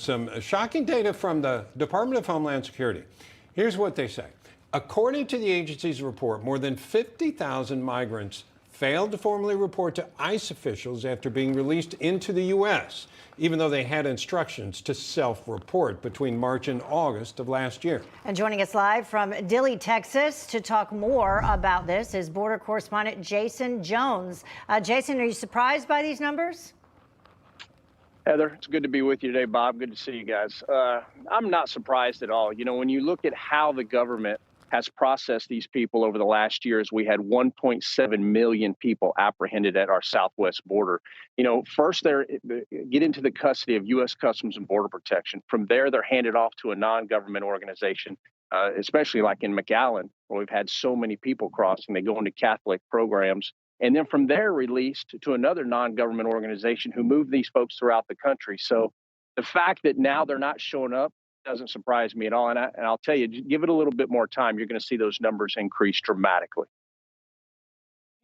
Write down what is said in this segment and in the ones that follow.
Some shocking data from the Department of Homeland Security. Here's what they say. According to the agency's report, more than 50,000 migrants failed to formally report to ICE officials after being released into the U.S., even though they had instructions to self-report between March and August of last year. And joining us live from Dilley, Texas, to talk more about this is border correspondent Jaeson Jones. Jaeson, are you surprised by these numbers? Heather, it's good to be with you today, Bob. Good to see you guys. I'm not surprised at all. You know, when you look at how the government has processed these people over the last years, we had 1.7 million people apprehended at our southwest border. You know, first they get into the custody of U.S. Customs and Border Protection. From there, they're handed off to a non-government organization, especially like in McAllen, where we've had so many people crossing. They go into Catholic programs. And then from there, released to another non-government organization who moved these folks throughout the country. So the fact that now they're not showing up doesn't surprise me at all. And I'll tell you, give it a little bit more time, you're going to see those numbers increase dramatically.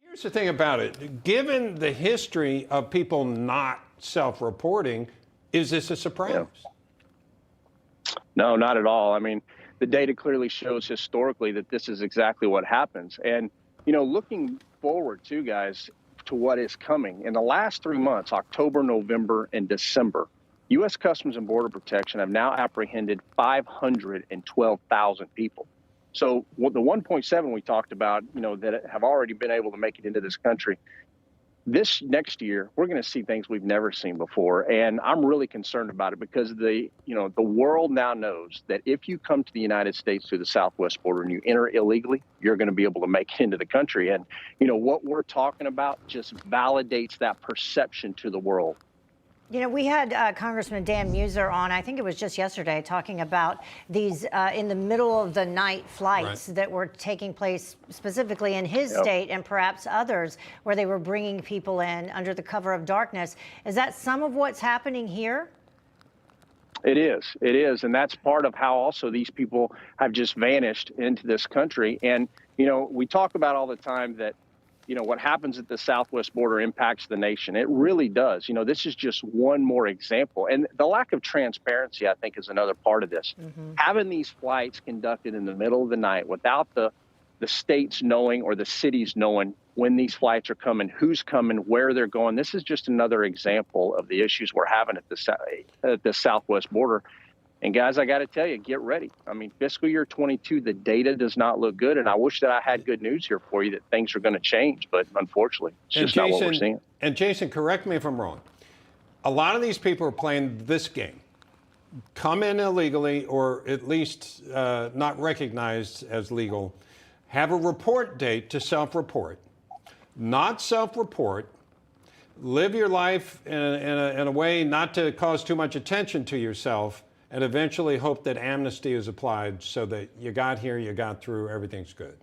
Here's the thing about it. Given the history of people not self-reporting, is this a surprise? Yeah. No, not at all. I mean, the data clearly shows historically that this is exactly what happens. And, you know, looking forward too, guys, to what is coming in the last 3 months, October, November, and December, U.S. Customs and Border Protection have now apprehended 512,000 people. So the 1.7 we talked about, you know, that have already been able to make it into this country. This next year, we're going to see things we've never seen before. And I'm really concerned about it because the world now knows that if you come to the United States through the southwest border and you enter illegally, you're going to be able to make it into the country. And, you know, what we're talking about just validates that perception to the world. You know, we had Congressman Dan Mueser on, I think it was just yesterday, talking about these in the middle of the night flights that were taking place specifically in his state and perhaps others, where they were bringing people in under the cover of darkness. Is that some of what's happening here? It is. It is. And that's part of how also these people have just vanished into this country. And, you know, we talk about all the time that, you know, what happens at the southwest border impacts the nation. It really does. You know, this is just one more example. And the lack of transparency, I think, is another part of this. Having these flights conducted in the middle of the night without the states knowing or the cities knowing when these flights are coming, who's coming, where they're going. This is just another example of the issues we're having at the southwest border. And guys, I got to tell you, get ready. I mean, fiscal year 22, the data does not look good. And I wish that I had good news here for you that things are going to change. But unfortunately, it's just not what we're seeing. And Jaeson, correct me if I'm wrong. A lot of these people are playing this game. Come in illegally or at least not recognized as legal. Have a report date to self-report. Not self-report. Live your life in a way not to cause too much attention to yourself, and eventually hope that amnesty is applied so that you got here, you got through, everything's good.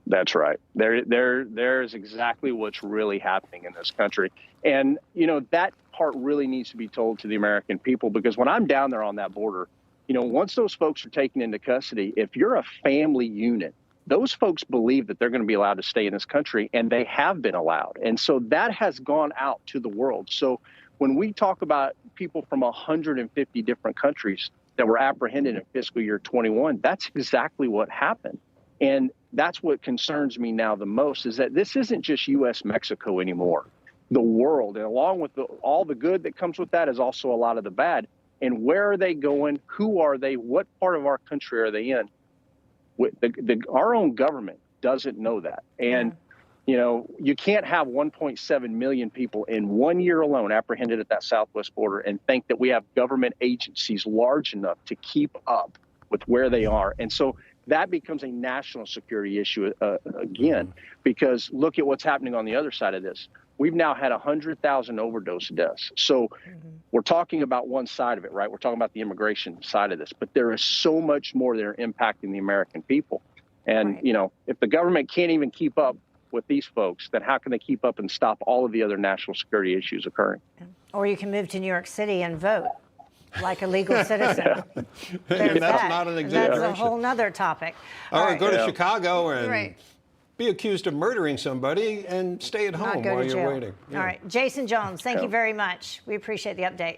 That's right. There's exactly what's really happening in this country. And, you know, that part really needs to be told to the American people, because when I'm down there on that border, you know, once those folks are taken into custody, if you're a family unit, those folks believe that they're going to be allowed to stay in this country, and they have been allowed. And so that has gone out to the world. So when we talk about people from 150 different countries that were apprehended in fiscal year 21, that's exactly what happened. And that's what concerns me now the most, is that this isn't just U.S.-Mexico anymore. The world, and along with all the good that comes with that, is also a lot of the bad. And where are they going? Who are they? What part of our country are they in? Our own government doesn't know that. And you know, you can't have 1.7 million people in 1 year alone apprehended at that southwest border and think that we have government agencies large enough to keep up with where they are. And so that becomes a national security issue again, because look at what's happening on the other side of this. We've now had 100,000 overdose deaths. So we're talking about one side of it, right? We're talking about the immigration side of this, but there is so much more that are impacting the American people. And, you know, if the government can't even keep up with these folks, then how can they keep up and stop all of the other national security issues occurring? Or you can move to New York City and vote like a legal citizen. That's not an exaggeration. That's a whole nother topic. All right, go to Chicago and be accused of murdering somebody and stay at home while you're waiting. All right, Jaeson Jones, thank you very much. We appreciate the update.